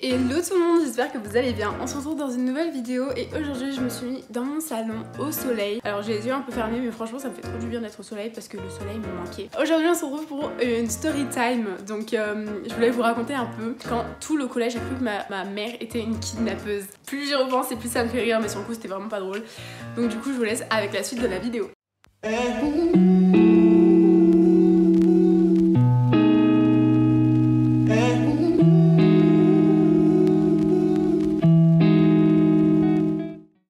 Hello tout le monde, j'espère que vous allez bien. On se retrouve dans une nouvelle vidéo et aujourd'hui je me suis mis dans mon salon au soleil. Alors j'ai les yeux un peu fermés mais franchement ça me fait trop du bien d'être au soleil parce que le soleil me manquait. Aujourd'hui on se retrouve pour une story time. Donc je voulais vous raconter un peu. Quand tout le collège a cru que ma mère était une kidnappeuse. Plus j'y repense et plus ça me fait rire, mais sur le coup c'était vraiment pas drôle. Donc du coup je vous laisse avec la suite de la vidéo.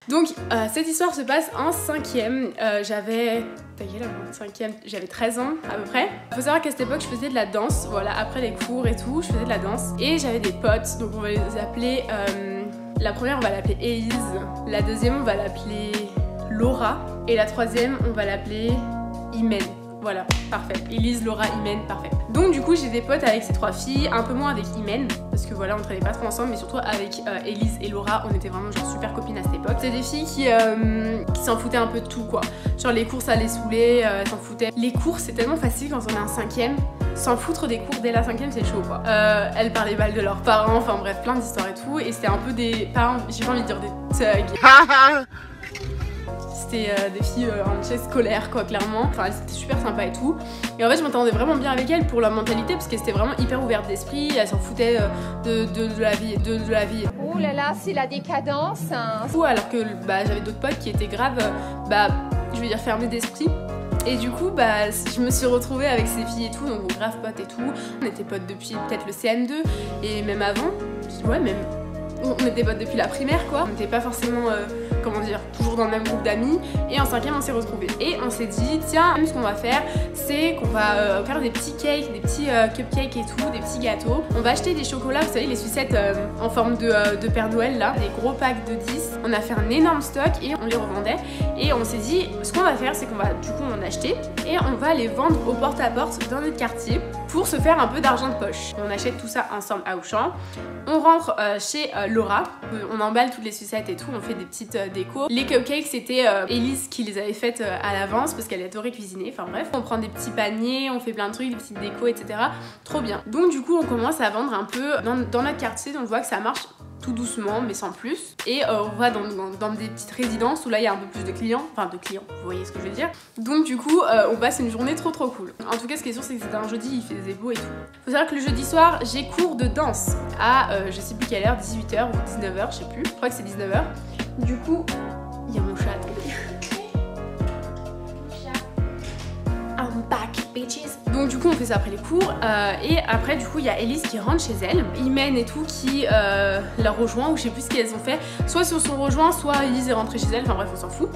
Donc cette histoire se passe en 5ème, j'avais 5ème, j'avais 13 ans à peu près. Faut savoir qu'à cette époque je faisais de la danse, voilà, après les cours et tout, je faisais de la danse. Et j'avais des potes, donc on va les appeler, la première on va l'appeler Élise, la deuxième on va l'appeler Laura, et la troisième on va l'appeler Imen. Voilà, parfait. Élise, Laura, Imen, parfait. Donc du coup j'ai des potes avec ces trois filles, un peu moins avec Imen, parce que voilà on traînait pas trop ensemble, mais surtout avec Élise et Laura, on était vraiment genre super copines à cette époque. C'est des filles qui s'en foutaient un peu de tout quoi. Genre les cours ça les saoulait, elles s'en foutaient. Les cours c'est tellement facile quand on est en 5ème, s'en foutre des cours dès la 5ème c'est chaud quoi. Elles parlaient mal de leurs parents, enfin bref plein d'histoires et tout, et c'était un peu des, j'ai pas envie de dire des thugs. C'était des filles en chaise scolaire quoi clairement, enfin elles étaient super sympas et tout, et en fait je m'entendais vraiment bien avec elles pour leur mentalité parce qu'elles étaient vraiment hyper ouvertes d'esprit, elles s'en foutaient de la vie. Oh là là, c'est la décadence hein. Alors que j'avais d'autres potes qui étaient graves, je veux dire fermés d'esprit. Et du coup, je me suis retrouvée avec ces filles et tout, donc grave potes et tout. On était potes depuis peut-être le CM2 et même avant, ouais même, on était potes depuis la primaire quoi. On n'était pas forcément, comment dire, toujours dans le même groupe d'amis. Et en 5ème on s'est retrouvés. Et on s'est dit, tiens, ce qu'on va faire, c'est qu'on va faire des petits cakes, des petits cupcakes et tout, des petits gâteaux. On va acheter des chocolats, vous savez, les sucettes en forme de Père Noël là, des gros packs de 10. On a fait un énorme stock et on les revendait. Et on s'est dit, ce qu'on va faire, c'est qu'on va du coup en acheter et on va les vendre au porte-à-porte dans notre quartier pour se faire un peu d'argent de poche. On achète tout ça ensemble à Auchan. On rentre chez Laura, on emballe toutes les sucettes et tout, on fait des petites décos. Les cupcakes c'était Élise qui les avait faites à l'avance parce qu'elle adorait cuisiner, enfin bref. On prend des petits paniers, on fait plein de trucs, des petites décos etc. Trop bien. Donc du coup on commence à vendre un peu dans notre quartier, donc on voit que ça marche tout doucement mais sans plus, et on va dans des petites résidences où là il y a un peu plus de clients, vous voyez ce que je veux dire. Donc du coup on passe une journée trop cool. En tout cas ce qui est sûr c'est que c'était un jeudi, il faisait beau et tout. Faut savoir que le jeudi soir j'ai cours de danse à je sais plus quelle heure, 18h ou 19h, je sais plus, je crois que c'est 19h. Du coup il y a mon chat, attendez. I'm back bitches. Donc du coup on fait ça après les cours et après du coup il y a Élise qui rentre chez elle, Imen et tout qui la rejoint, ou je sais plus ce qu'elles ont fait, soit ils se sont rejoints, soit Élise est rentrée chez elle, enfin bref on s'en fout.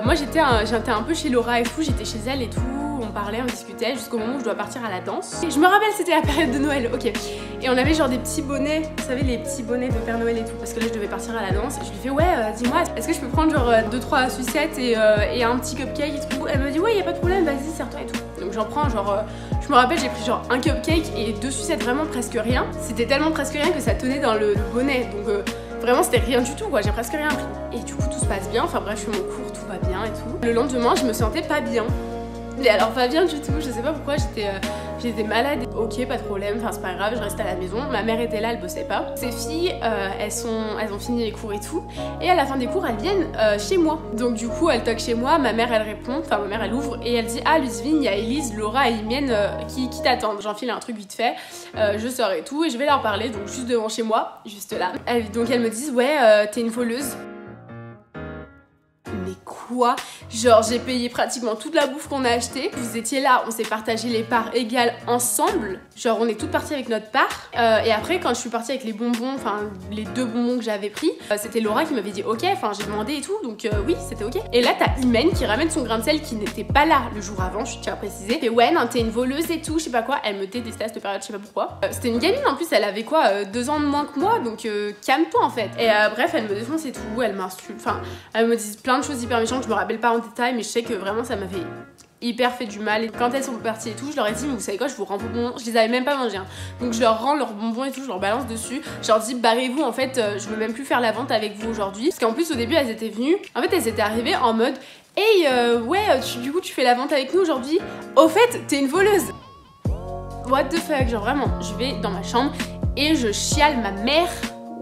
Moi j'étais un peu chez Laura et tout, j'étais chez elle et tout, on parlait, on discutait jusqu'au moment où je dois partir à la danse. Et je me rappelle c'était la période de Noël, ok. Et on avait genre des petits bonnets, vous savez les petits bonnets de Père Noël et tout, parce que là je devais partir à la danse et je lui fais ouais dis-moi est-ce que je peux prendre genre 2-3 sucettes et un petit cupcake et tout. Elle me dit ouais y a pas de problème, vas-y sers-toi et tout. Donc j'en prends genre, je me rappelle j'ai pris genre un cupcake et 2 sucettes, vraiment presque rien. C'était tellement presque rien que ça tenait dans le bonnet, donc vraiment c'était rien du tout quoi, j'ai presque rien pris. Et du coup tout se passe bien, enfin bref je fais mon cours, tout va bien et tout. Le lendemain je me sentais pas bien. Mais alors pas bien du tout, je sais pas pourquoi, j'étais malade. Ok pas de problème, enfin c'est pas grave, je reste à la maison. Ma mère était là, elle bossait pas. Ces filles, elles ont fini les cours et tout. Et à la fin des cours, elles viennent chez moi. Donc du coup, elles toquent chez moi, ma mère elle répond, enfin ma mère elle ouvre et elle dit ah Ludivine, il y a Élise, Laura et Imen qui t'attendent. J'enfile un truc vite fait, je sors et tout et je vais leur parler, donc juste devant chez moi, juste là. Donc elles me disent ouais t'es une voleuse. Mais quoi? Genre j'ai payé pratiquement toute la bouffe qu'on a achetée. Vous étiez là, on s'est partagé les parts égales ensemble. Genre on est toutes parties avec notre part. Et après quand je suis partie avec les bonbons, enfin les 2 bonbons que j'avais pris, c'était Laura qui m'avait dit ok, enfin j'ai demandé et tout, donc oui c'était ok. Et là t'as Imen qui ramène son grain de sel qui n'était pas là le jour avant, je tiens à préciser. Et ouais non t'es une voleuse et tout, je sais pas quoi. Elle me détestait à cette période, je sais pas pourquoi. C'était une gamine en plus, elle avait quoi 2 ans de moins que moi, donc calme-toi en fait. Et bref elle me défonce et tout, elle m'insulte, enfin elle me dit plein de choses hyper méchantes, je me rappelle pas en détail, mais je sais que vraiment ça m'avait hyper fait du mal. Et quand elles sont parties et tout, je leur ai dit mais vous savez quoi, je vous rends vos bonbons, je les avais même pas mangés hein. Donc je leur rends leurs bonbons et tout, je leur balance dessus, je leur dis barrez-vous en fait, je veux même plus faire la vente avec vous aujourd'hui. Parce qu'en plus au début elles étaient venues, en fait elles étaient arrivées en mode hey ouais du coup tu fais la vente avec nous aujourd'hui, au fait t'es une voleuse. What the fuck, genre vraiment, je vais dans ma chambre et je chiale ma mère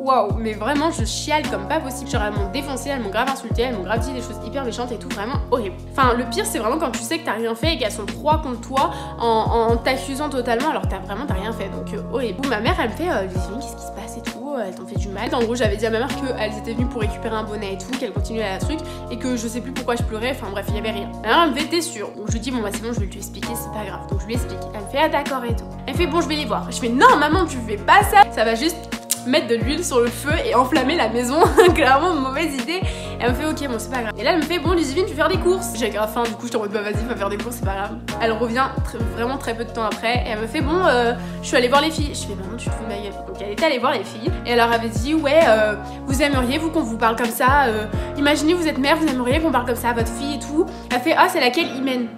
waouh, mais vraiment je chiale comme pas possible. Genre elles m'ont défoncé, elles m'ont grave insulté, elles m'ont grave dit des choses hyper méchantes et tout, vraiment horrible. Enfin le pire c'est vraiment quand tu sais que t'as rien fait et qu'elles sont 3 contre toi en t'accusant totalement alors que t'as rien fait, donc horrible. Ma mère elle me fait Ludivine, qu'est-ce qui se passe et tout, elles t'ont fait du mal. En gros j'avais dit à ma mère qu'elles étaient venues pour récupérer un bonnet et tout, qu'elles continuaient à la truc et que je sais plus pourquoi je pleurais, enfin bref il y avait rien. Alors elle me fait t'es sûre, donc je lui dis bon bah c'est bon je vais lui expliquer, c'est pas grave, donc je lui explique. Elle me fait ah d'accord et tout. Elle fait bon je vais les voir. Je fais non maman tu fais pas ça, ça va juste mettre de l'huile sur le feu et enflammer la maison. Clairement mauvaise idée. Elle me fait ok bon c'est pas grave. Et là elle me fait bon Ludivine tu veux faire des courses. J'ai grave faim du coup je t'en mode bah vas-y va faire des courses c'est pas grave. Elle revient vraiment très peu de temps après et elle me fait bon je suis allée voir les filles. Je fais maman tu te fous de ma gueule. Donc elle était allée voir les filles et elle leur avait dit ouais vous aimeriez vous qu'on vous parle comme ça imaginez vous êtes mère vous aimeriez qu'on parle comme ça à votre fille et tout. Elle fait ah c'est laquelle Imen.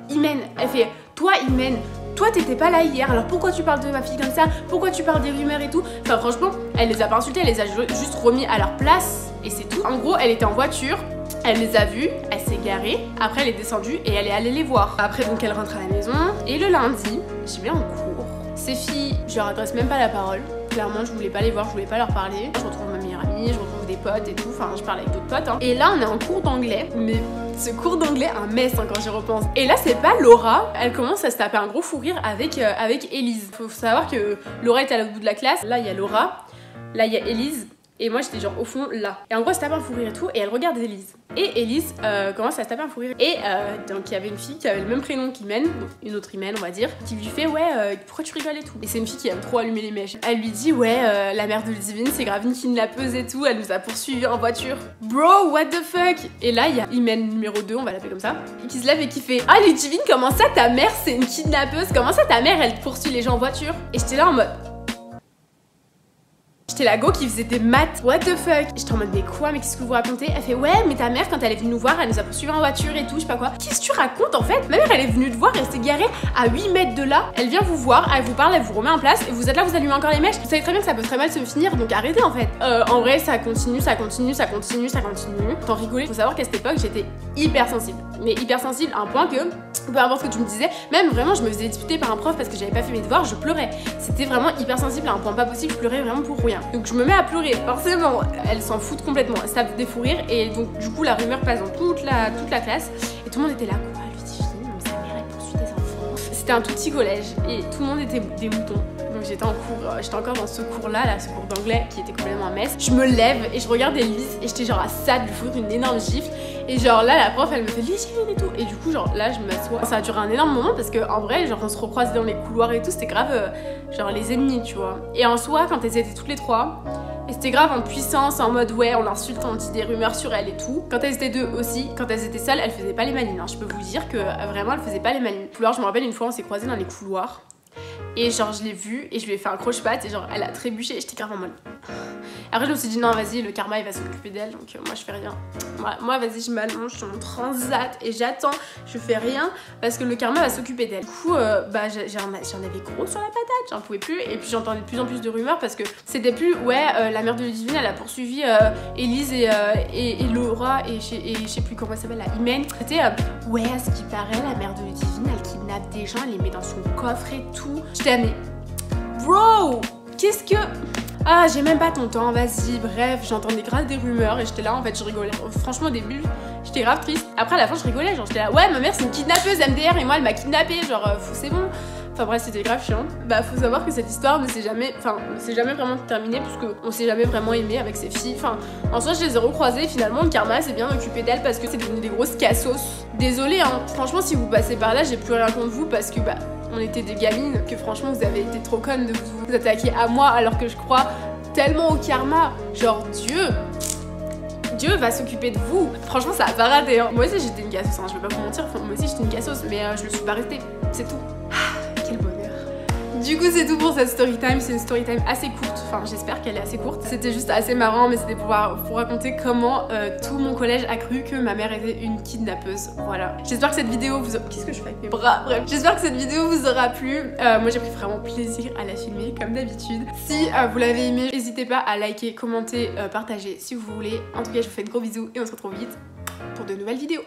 Elle fait toi Imen toi t'étais pas là hier, alors pourquoi tu parles de ma fille comme ça? Pourquoi tu parles des rumeurs et tout? Enfin franchement, elle les a pas insultés, elle les a juste remis à leur place et c'est tout. En gros, elle était en voiture, elle les a vus, elle s'est garée, après elle est descendue et elle est allée les voir. Après donc elle rentre à la maison et le lundi, j'y vais en cours. Ces filles, je leur adresse même pas la parole. Clairement, je voulais pas les voir, je voulais pas leur parler. Je retrouve ma meilleure amie, je retrouve des potes et tout. Enfin, je parle avec d'autres potes. Hein. Et là, on est en cours d'anglais. Mais ce cours d'anglais, un mess hein, quand j'y repense. Et là, c'est pas Laura. Elle commence à se taper un gros fou rire avec Élise. Faut savoir que Laura est à l'autre bout de la classe. Là, il y a Laura. Là, il y a Élise. Et moi j'étais genre au fond là. Et en gros elle se tape un fou rire et tout. Et elle regarde Élise. Et Élise commence à se taper un fou rire. Et donc il y avait une fille qui avait le même prénom qu'Imen, donc une autre Imen on va dire, qui lui fait ouais pourquoi tu rigoles et tout. Et c'est une fille qui aime trop allumer les mèches. Elle lui dit ouais la mère de Ludivine c'est grave une kidnappeuse et tout. Elle nous a poursuivis en voiture. Bro what the fuck. Et là il y a Imen numéro 2 on va l'appeler comme ça, qui se lève et qui fait ah Ludivine comment ça ta mère c'est une kidnappeuse. Comment ça ta mère elle poursuit les gens en voiture. Et j'étais là en mode j'étais la go qui faisait des maths. What the fuck. J'étais en mode mais quoi, mais qu'est-ce que vous racontez. Elle fait ouais mais ta mère quand elle est venue nous voir elle nous a poursuivis en voiture et tout, je sais pas quoi. Qu'est-ce que tu racontes en fait. Ma mère elle est venue te voir, elle s'est garée à 8 mètres de là. Elle vient vous voir, elle vous parle, elle vous remet en place et vous êtes là, vous allumez encore les mèches. Vous savez très bien que ça peut très mal se finir donc arrêtez en fait. En vrai ça continue. T'en rigoler. Faut savoir qu'à cette époque j'étais hyper sensible. Mais hyper sensible à un point que peu importe ce que tu me disais, même vraiment je me faisais disputer par un prof parce que j'avais pas fait mes devoirs, je pleurais. C'était vraiment hyper sensible à un point pas possible, je pleurais vraiment pour rien. Donc je me mets à pleurer, forcément, elle s'en fout complètement, elle se tape des fous rires et donc du coup la rumeur passe dans toute la classe et tout le monde était là quoi, Ludivine, sa mère elle poursuit des enfants. C'était un tout petit collège et tout le monde était des moutons. Donc j'étais en cours, j'étais encore dans ce cours-là, ce cours d'anglais qui était complètement un mess. Je me lève et je regarde Élise et j'étais genre à ça de lui foutre une énorme gifle. Et genre là la prof elle me fait Ludivine et tout. Et du coup genre là je m'assois. Ça a duré un énorme moment parce que en vrai genre on se recroisait dans les couloirs et tout, c'était grave genre les ennemis tu vois. Et en soi quand elles étaient toutes les trois, et c'était grave en puissance, en mode ouais on l'insulte, on dit des rumeurs sur elle et tout. Quand elles étaient deux aussi, quand elles étaient seules, elles faisaient pas les malines hein. Je peux vous dire que vraiment elles faisaient pas les malines. Alors je me rappelle une fois on s'est croisés dans les couloirs. Et genre je l'ai vue et je lui ai fait un croche-patte et genre elle a trébuché et j'étais grave en mode. Après je me suis dit non vas-y le karma il va s'occuper d'elle donc moi je fais rien. Moi vas-y je m'allonge, je suis en transat et j'attends, je fais rien parce que le karma va s'occuper d'elle. Du coup bah j'en avais gros sur la patate, j'en pouvais plus et puis j'entendais de plus en plus de rumeurs parce que c'était plus ouais la mère de Ludivine elle a poursuivi Élise et Laura et je sais plus comment elle s'appelle la Imen. C'était ouais à ce qui paraît la mère de Ludivine elle kidnappe des gens, elle les met dans son coffre et tout. J'étais mais bro qu'est-ce que ah j'ai même pas ton temps, vas-y, bref, j'entendais grave des rumeurs et j'étais là en fait je rigolais. Franchement au début j'étais grave triste. Après à la fin je rigolais, genre j'étais là ouais ma mère c'est une kidnappeuse MDR et moi elle m'a kidnappée, genre c'est bon. Enfin bref c'était grave chiant. Bah faut savoir que cette histoire ne s'est jamais vraiment terminée puisque on s'est jamais vraiment aimé avec ces filles. Enfin en soi je les ai recroisées, finalement le karma s'est bien occupé d'elles parce que c'est devenu des grosses cassos. Désolée hein, franchement si vous passez par là j'ai plus rien contre vous parce que bah on était des gamines, que franchement vous avez été trop connes de vous attaquer à moi alors que je crois tellement au karma. Genre Dieu va s'occuper de vous. Franchement ça a pas raté hein. Moi aussi j'étais une cassos, hein. Je vais pas vous mentir, moi aussi j'étais une cassos mais je le suis pas restée, c'est tout. Quel bonheur. Du coup c'est tout pour cette story time, c'est une story time assez courte, enfin j'espère qu'elle est assez courte. C'était juste assez marrant mais c'était pour raconter comment tout mon collège a cru que ma mère était une kidnappeuse, voilà. J'espère que cette vidéo vous... Qu'est-ce que je fais avec mes bras? Bref, j'espère que cette vidéo vous aura plu. Moi j'ai pris vraiment plaisir à la filmer comme d'habitude. Si vous l'avez aimé, n'hésitez pas à liker, commenter, partager si vous voulez. En tout cas je vous fais de gros bisous et on se retrouve vite pour de nouvelles vidéos.